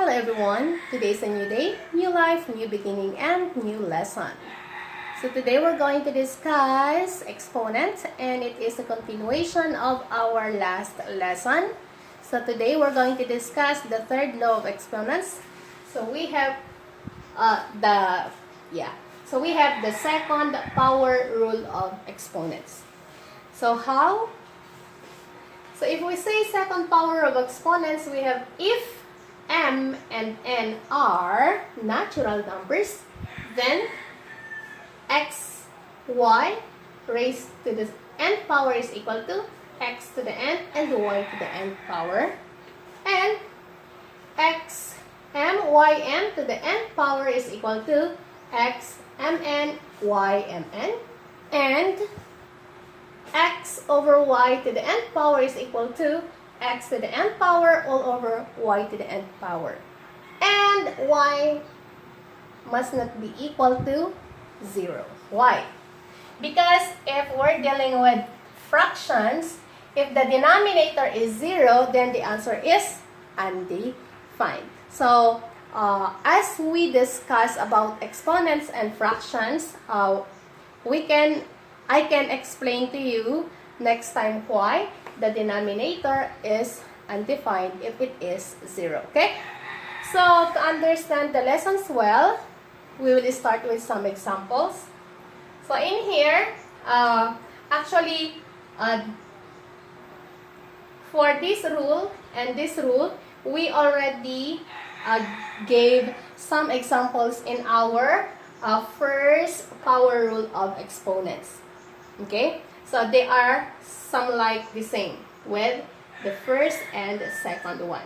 everyone. Today is a new day, new life, new beginning, and new lesson. So today we're going to discuss exponents, and it is a continuation of our last lesson. So today we're going to discuss the third law of exponents. So we have the second power rule of exponents. So how? So if we say second power of exponents, we have if m and n are natural numbers, then x, y raised to the n power is equal to x to the n and y to the n power. And x m y m to the n power is equal to x mn y mn. And x over y to the n power is equal to x to the n power all over y to the n power. And y must not be equal to 0. Why? Because if we're dealing with fractions, if the denominator is 0, then the answer is undefined. So, as we discuss about exponents and fractions, I can explain to you next time why the denominator is undefined if it is 0. Okay? So, to understand the lessons well, we will start with some examples. So, in here, for this rule and this rule, we already gave some examples in our first power rule of exponents. Okay, so they are some like the same with the first and the second one.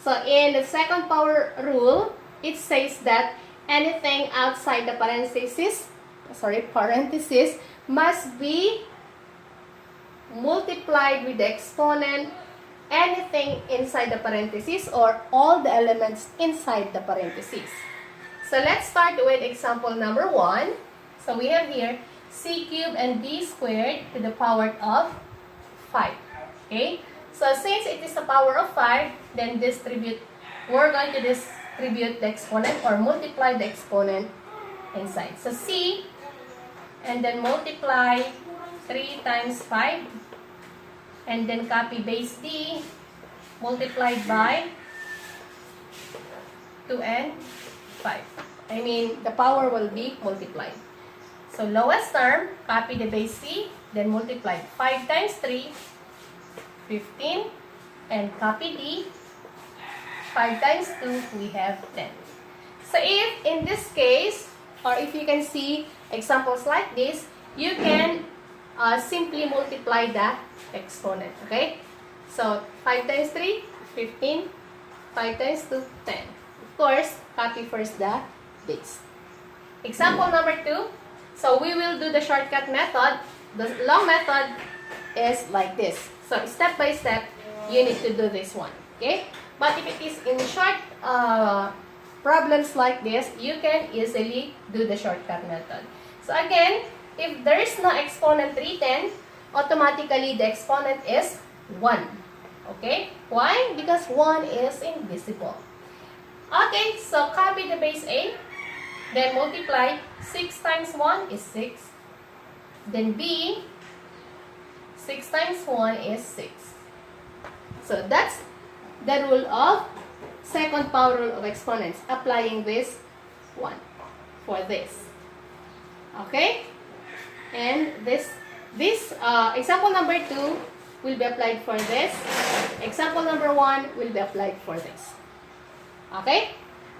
So in the second power rule, it says that anything outside the parenthesis must be multiplied with the exponent, anything inside the parenthesis, or all the elements inside the parenthesis. So let's start with example number 1. So we have here c cubed and b squared to the power of 5. Okay? So since it is a power of 5, then we're going to distribute the exponent or multiply the exponent inside. So c, and then multiply 3 times 5, and then copy base d multiplied by 2 and 5. I mean, the power will be multiplied. So lowest term, copy the base c, then multiply 5 times 3, 15, and copy d, 5 times 2, we have 10. So if in this case, or if you can see examples like this, you can simply multiply the exponent. Okay? So 5 times 3, 15, 5 times 2, 10. Of course, copy first the base. Example number 2. So we will do the shortcut method. The long method is like this. So step by step, you need to do this one. Okay? But if it is in short problems like this, you can easily do the shortcut method. So again, if there is no exponent 310, automatically the exponent is 1. Okay? Why? Because 1 is invisible. Okay, so copy the base A. Then multiply 6 times 1 is 6. Then B, 6 times 1 is 6. So that's the rule of second power rule of exponents, applying this one for this. Okay? And this example number 2 will be applied for this. Example number 1 will be applied for this. Okay?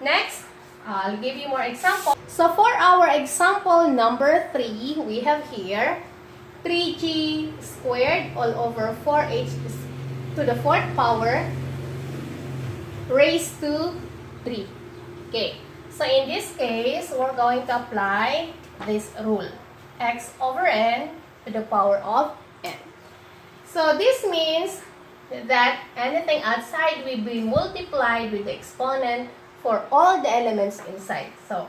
Next, I'll give you more examples. So for our example number 3, we have here 3g squared all over 4h to the 4th power raised to 3. Okay. So in this case, we're going to apply this rule. X over n to the power of n. So this means that anything outside will be multiplied with the exponent for all the elements inside. So,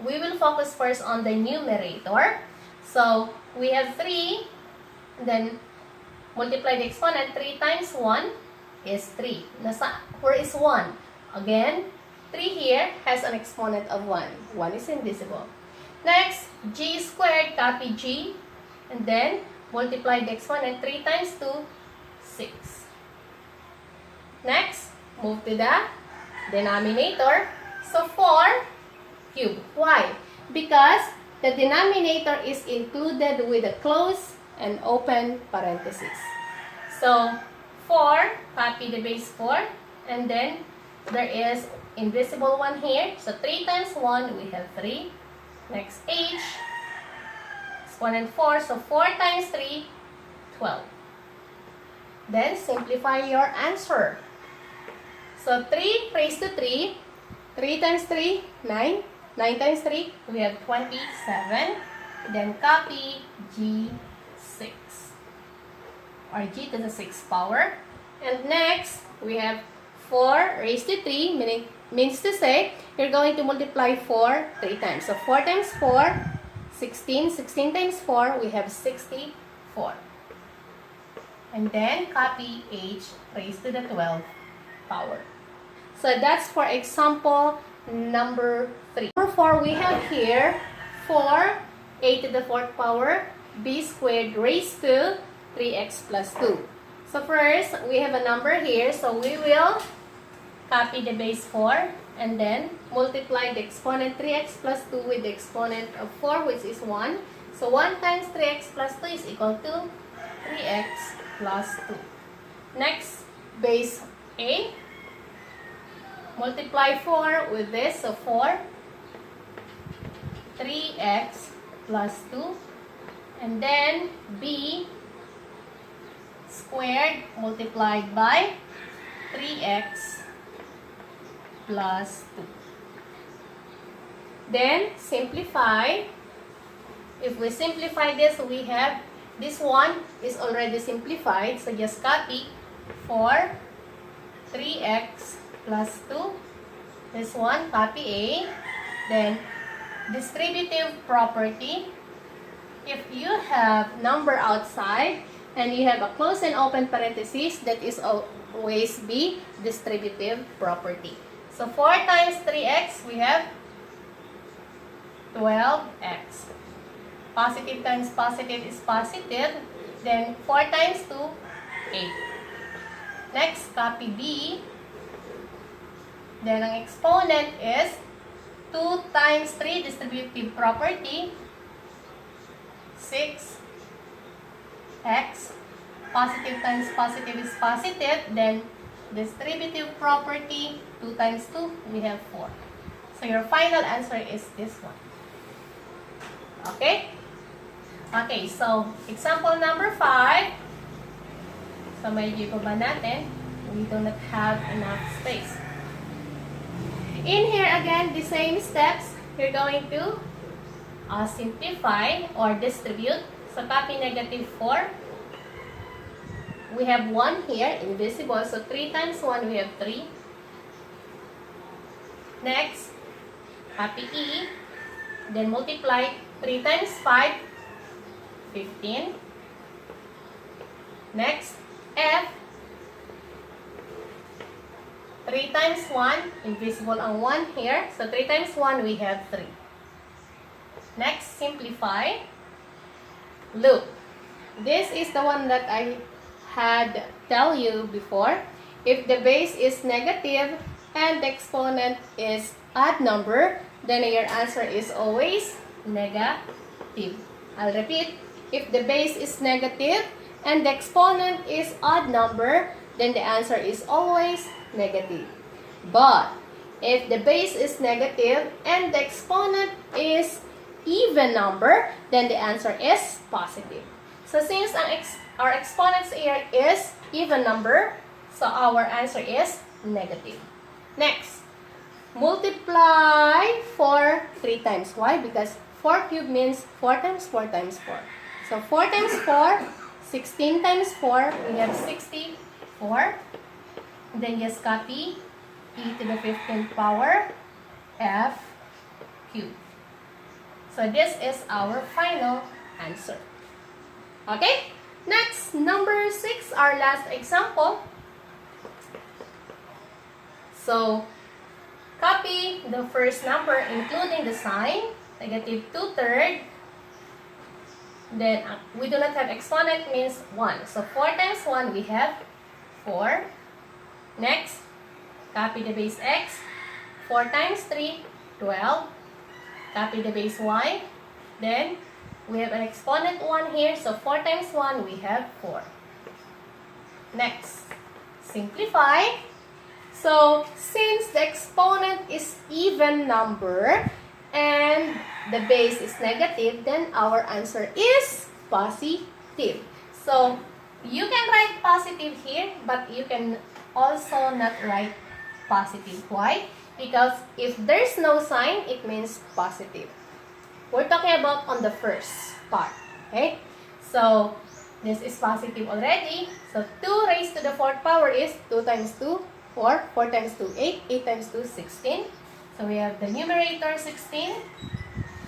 we will focus first on the numerator. So, we have 3, then multiply the exponent. 3 times 1 is 3. Where is 1? Again, 3 here has an exponent of 1. 1 is invisible. Next, g squared, copy g, and then multiply the exponent. 3 times 2, 6. Next, move to the denominator. So 4 cubed. Why? Because the denominator is included with a close and open parenthesis. So 4, copy the base 4, and then there is invisible 1 here. So 3 times 1, we have 3. Next, h, exponent 4. So 4 times 3, 12. Then simplify your answer. So 3 raised to 3. 3 times 3, 9. 9 times 3, we have 27. Then copy g6. Or g to the 6th power. And next, we have 4 raised to 3, means to say, you're going to multiply 4 3 times. So 4 times 4, 16. 16 times 4, we have 64. And then copy h raised to the 12th power. So that's for example number 3. Number 4, we have here 4 a to the 4th power b squared raised to 3x plus 2. So first, we have a number here. So we will copy the base 4 and then multiply the exponent 3x plus 2 with the exponent of 4, which is 1. So 1 times 3x plus 2 is equal to 3x plus 2. Next, base a. Multiply 4 with this. So 4, 3x plus 2. And then b squared multiplied by 3x plus 2. Then simplify. If we simplify this, we have this one is already simplified. So just copy 4, 3x plus 2. This one, copy a. Then distributive property. If you have number outside and you have a close and open parenthesis, that is always be distributive property. So 4 times 3x, we have 12x. Positive times positive is positive. Then 4 times 2, 8. Next, copy b. Then ang exponent is 2 times 3, distributive property, 6x. Positive times positive is positive. Then distributive property, 2 times 2, we have 4. So your final answer is this one. Okay? Okay, so example number 5. So medyo pa ba natin? We do not have enough space. In here again, the same steps. You're going to simplify or distribute. So copy negative 4. We have 1 here, invisible. So 3 times 1, we have 3. Next, copy e. Then multiply 3 times 5, 15. Next, f. 3 times 1, invisible ang 1 here. So 3 times 1, we have 3. Next, simplify. Look, this is the one that I had tell you before. If the base is negative and the exponent is odd number, then your answer is always negative. I'll repeat. If the base is negative and the exponent is odd number, then the answer is always negative. But if the base is negative and the exponent is even number, then the answer is positive. So since our exponents here is even number, so our answer is negative. Next, multiply 4 3 times. Why? Because 4 cubed means 4 times 4 times 4. So 4 times 4, 16 times 4, we have 64. Then just copy e to the 15th power f cubed. So this is our final answer. Okay? Next, number 6, our last example. So, copy the first number including the sign, negative 2/3. Then we do not have exponent, means 1. So 4 times 1, we have 4. Next, copy the base x. 4 times 3, 12. Copy the base y. Then, we have an exponent 1 here. So 4 times 1, we have 4. Next, simplify. So, since the exponent is even number and the base is negative, then our answer is positive. So, you can write positive here, but you can also not write positive. Why? Because if there's no sign, it means positive. We're talking about on the first part. Okay? So, this is positive already. So, 2 raised to the 4th power is 2 times 2, 4. 4 times 2, 8. 8 times 2, 16. So, we have the numerator 16.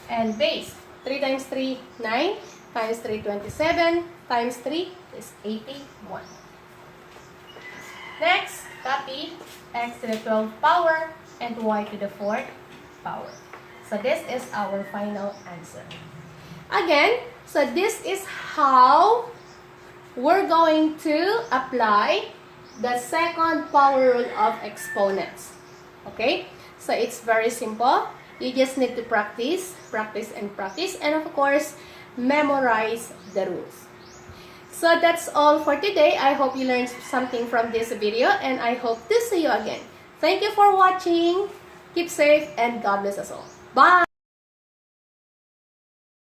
And base, 3 times 3, 9. Times 3, 27. Times 3 is 81. Next, copy x to the 12th power and y to the 4th power. So, this is our final answer. Again, so this is how we're going to apply the second power rule of exponents. Okay? So, it's very simple. You just need to practice, practice, and practice. And of course, memorize the rules. So, that's all for today. I hope you learned something from this video. And I hope to see you again. Thank you for watching. Keep safe and God bless us all. Bye!